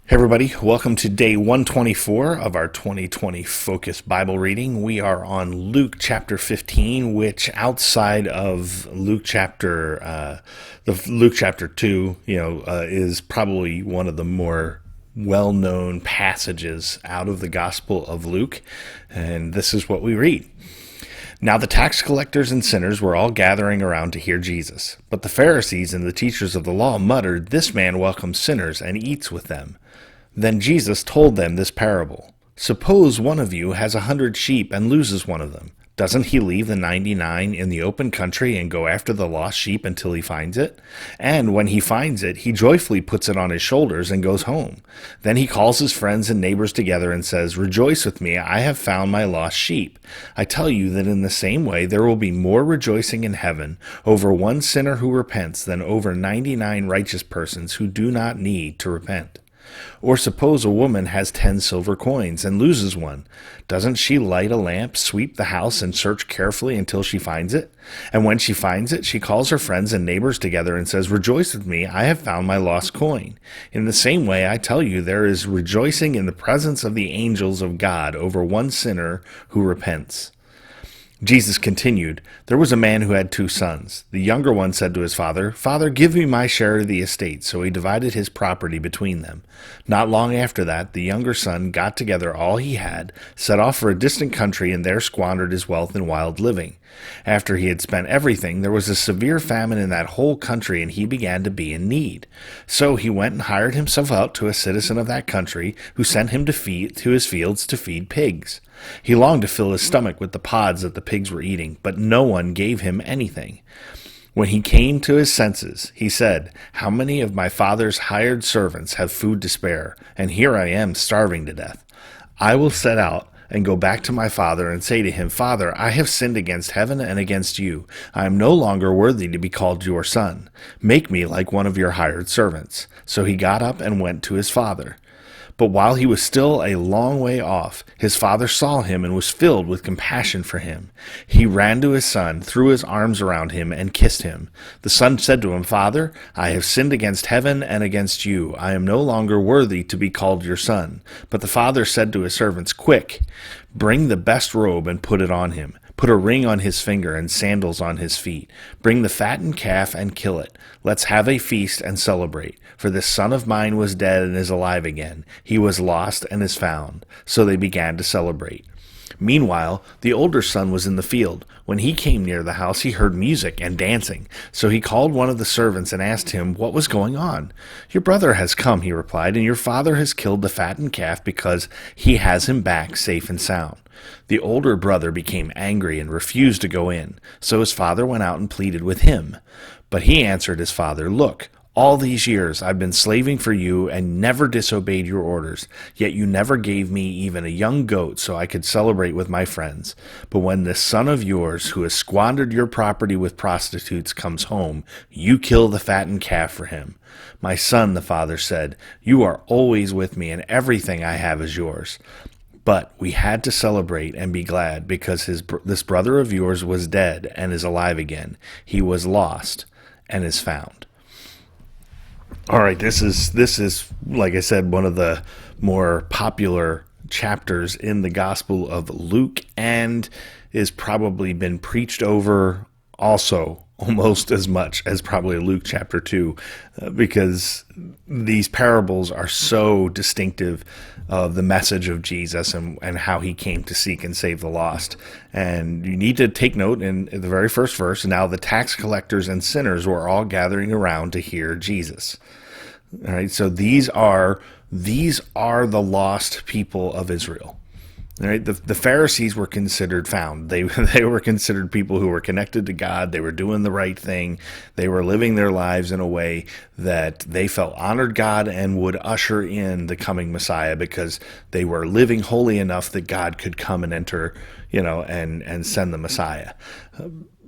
Hey everybody, welcome to day 124 of our 2020 Focus Bible reading. We are on Luke chapter 15, which outside of Luke chapter 2, is probably one of the more well-known passages out of the Gospel of Luke. And this is what we read. Now the tax collectors and sinners were all gathering around to hear Jesus. But the Pharisees and the teachers of the law muttered, "This man welcomes sinners and eats with them." Then Jesus told them this parable. Suppose one of you has 100 sheep and loses one of them. Doesn't he leave the 99 in the open country and go after the lost sheep until he finds it? And when he finds it, he joyfully puts it on his shoulders and goes home. Then he calls his friends and neighbors together and says, "Rejoice with me, I have found my lost sheep." I tell you that in the same way there will be more rejoicing in heaven over one sinner who repents than over 99 righteous persons who do not need to repent. Or suppose a woman has 10 silver coins and loses one. Doesn't she light a lamp, sweep the house, and search carefully until she finds it? And when she finds it, she calls her friends and neighbors together and says, "Rejoice with me, I have found my lost coin." In the same way, I tell you, there is rejoicing in the presence of the angels of God over one sinner who repents. Jesus continued, There was a man who had 2 sons. The younger one said to his father, "Father, give me my share of the estate." So he divided his property between them. Not long after that, the younger son got together all he had, set off for a distant country, and there squandered his wealth in wild living. After he had spent everything, there was a severe famine in that whole country, and he began to be in need. So he went and hired himself out to a citizen of that country, who sent him to his fields to feed pigs. He longed to fill his stomach with the pods that the pigs were eating, but no one gave him anything. When he came to his senses, he said, "How many of my father's hired servants have food to spare, and here I am starving to death? I will set out and go back to my father and say to him, 'Father, I have sinned against heaven and against you. I am no longer worthy to be called your son. Make me like one of your hired servants.' So he got up and went to his father. But while he was still a long way off, his father saw him and was filled with compassion for him. He ran to his son, threw his arms around him, and kissed him. The son said to him, 'Father, I have sinned against heaven and against you. I am no longer worthy to be called your son.' But the father said to his servants, 'Quick, bring the best robe and put it on him. Put a ring on his finger and sandals on his feet. Bring the fattened calf and kill it. Let's have a feast and celebrate. For this son of mine was dead and is alive again. He was lost and is found.' So they began to celebrate. Meanwhile, the older son was in the field. When he came near the house, he heard music and dancing. So he called one of the servants and asked him what was going on. 'Your brother has come,' he replied, 'and your father has killed the fattened calf because he has him back safe and sound.' The older brother became angry and refused to go in. So his father went out and pleaded with him. But he answered his father, 'Look, all these years I've been slaving for you and never disobeyed your orders, yet you never gave me even a young goat so I could celebrate with my friends. But when this son of yours, who has squandered your property with prostitutes, comes home, you kill the fattened calf for him.' 'My son,' the father said, 'you are always with me, and everything I have is yours.' But we had to celebrate and be glad because this brother of yours was dead and is alive again. He was lost and is found." All right, this is like I said, one of the more popular chapters in the Gospel of Luke, and is probably been preached over also almost as much as probably Luke chapter 2, because these parables are so distinctive of the message of Jesus and how he came to seek and save the lost. And you need to take note in the very first verse, "Now the tax collectors and sinners were all gathering around to hear Jesus." All right, so these are the lost people of Israel. Right? The Pharisees were considered found. They were considered people who were connected to God. They were doing the right thing. They were living their lives in a way that they felt honored God and would usher in the coming Messiah, because they were living holy enough that God could come and enter, and send the Messiah.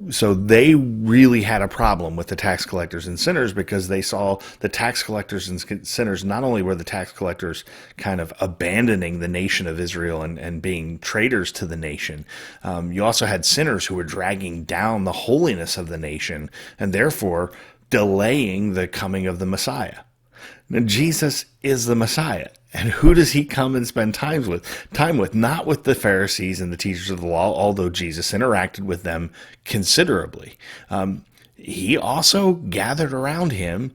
So they really had a problem with the tax collectors and sinners, because they saw the tax collectors and sinners, not only were the tax collectors kind of abandoning the nation of Israel and being traitors to the nation, you also had sinners who were dragging down the holiness of the nation and therefore delaying the coming of the Messiah. Now, Jesus is the Messiah. And who does he come and spend time with? Time with, not with the Pharisees and the teachers of the law, although Jesus interacted with them considerably. He also gathered around him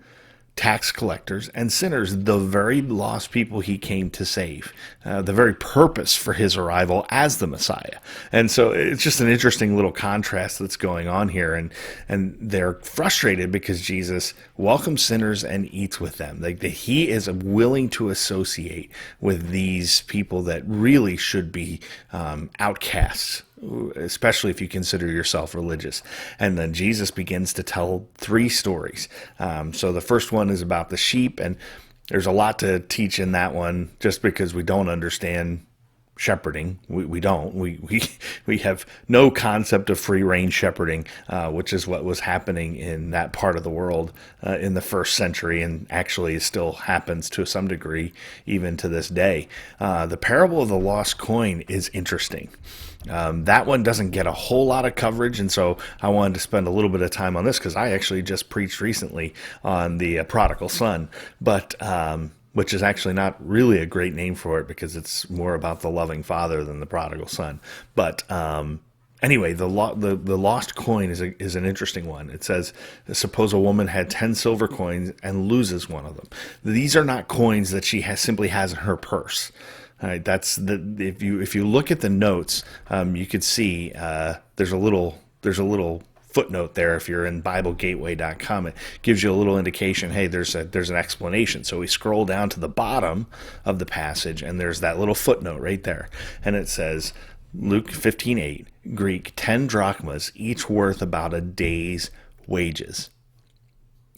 tax collectors and sinners, the very lost people he came to save, the very purpose for his arrival as the Messiah. And so it's just an interesting little contrast that's going on here. And they're frustrated because Jesus welcomes sinners and eats with them. Like he is willing to associate with these people that really should be outcasts, especially if you consider yourself religious. And then Jesus begins to tell 3 stories. So the first one is about the sheep, and there's a lot to teach in that one just because we don't understand shepherding. We don't. We have no concept of free range shepherding, which is what was happening in that part of the world in the first century, and actually still happens to some degree even to this day. The parable of the lost coin is interesting. That one doesn't get a whole lot of coverage, and so I wanted to spend a little bit of time on this because I actually just preached recently on the prodigal son, but which is actually not really a great name for it because it's more about the loving father than the prodigal son. But anyway, the lost coin is an interesting one. It says, suppose a woman had 10 silver coins and loses one of them. These are not coins that she simply has in her purse. All right, that's if you look at the notes, you could see there's a little footnote there. If you're in BibleGateway.com, it gives you a little indication. Hey, there's an explanation. So we scroll down to the bottom of the passage, and there's that little footnote right there, and it says Luke 15:8, Greek 10 drachmas, each worth about a day's wages.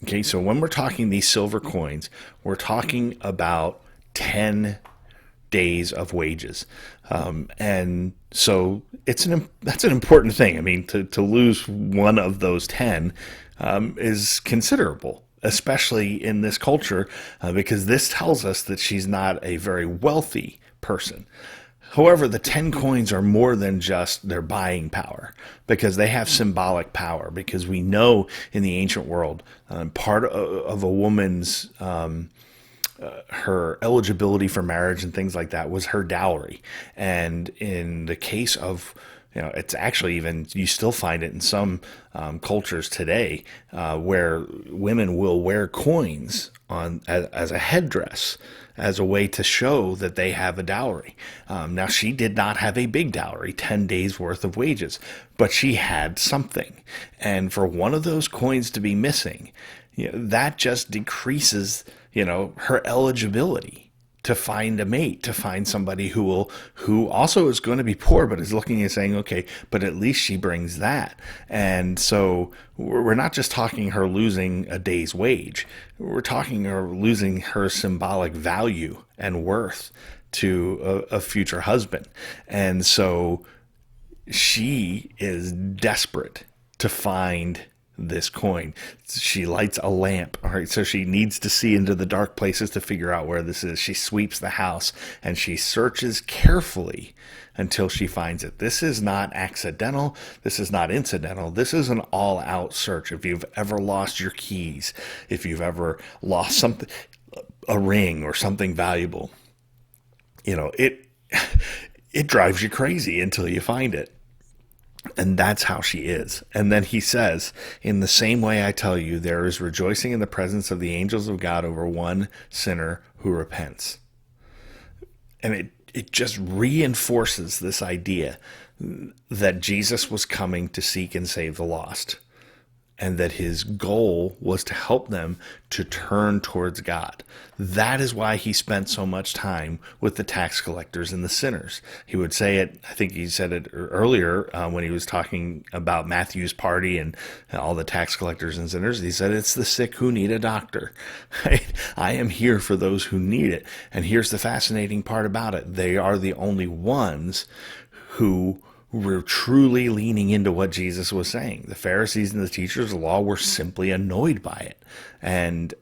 Okay, so when we're talking these silver coins, we're talking about 10 days of wages. And so that's an important thing. I mean, to lose one of those 10 is considerable, especially in this culture, because this tells us that she's not a very wealthy person. However, the 10 coins are more than just their buying power, because they have symbolic power, because we know in the ancient world, part of a woman's her eligibility for marriage and things like that was her dowry. And in the case of, it's actually even, you still find it in some cultures today where women will wear coins as a headdress, as a way to show that they have a dowry. Now, she did not have a big dowry, 10 days worth of wages, but she had something. And for one of those coins to be missing, that just decreases her eligibility to find a mate, to find somebody who also is going to be poor, but is looking and saying, okay, but at least she brings that. And so we're not just talking her losing a day's wage. We're talking her losing her symbolic value and worth to a future husband. And so she is desperate to find this coin. She lights a lamp. All right, so she needs to see into the dark places to figure out where this is. She sweeps the house and she searches carefully until she finds it. This is not accidental. This is not incidental. This is an all-out search. If you've ever lost your keys, if you've ever lost something, a ring or something valuable, it drives you crazy until you find it. And that's how she is. And then he says, in the same way I tell you, there is rejoicing in the presence of the angels of God over one sinner who repents. And it just reinforces this idea that Jesus was coming to seek and save the lost, and that his goal was to help them to turn towards God. That is why he spent so much time with the tax collectors and the sinners. He would say it, I think he said it earlier when he was talking about Matthew's party and all the tax collectors and sinners. He said, it's the sick who need a doctor. I am here for those who need it. And here's the fascinating part about it. They are the only ones who were truly leaning into what Jesus was saying. The Pharisees and the teachers of the law were simply annoyed by it. And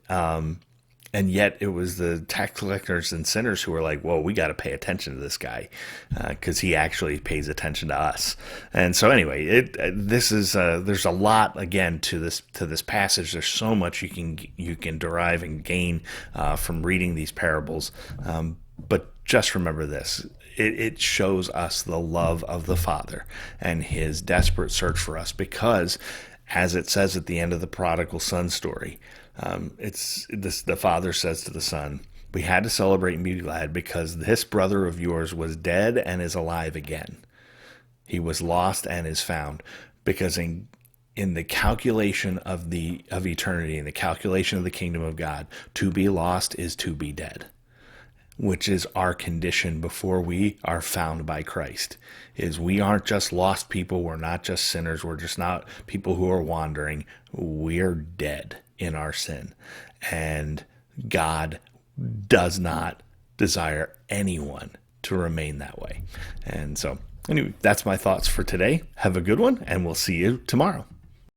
And yet it was the tax collectors and sinners who were like, whoa, we got to pay attention to this guy because he actually pays attention to us. And so anyway, this is there's a lot again to this passage. There's so much you can derive and gain from reading these parables. But just remember this. It shows us the love of the Father and his desperate search for us because, as it says at the end of the prodigal son story, the father says to the son, we had to celebrate and be glad because this brother of yours was dead and is alive again. He was lost and is found. Because in the calculation of eternity, in the calculation of the kingdom of God, to be lost is to be dead, which is our condition before we are found by Christ. Is we aren't just lost people, we're not just sinners, we're just not people who are wandering. We're dead in our sin. And God does not desire anyone to remain that way. And so, anyway, that's my thoughts for today. Have a good one, and we'll see you tomorrow.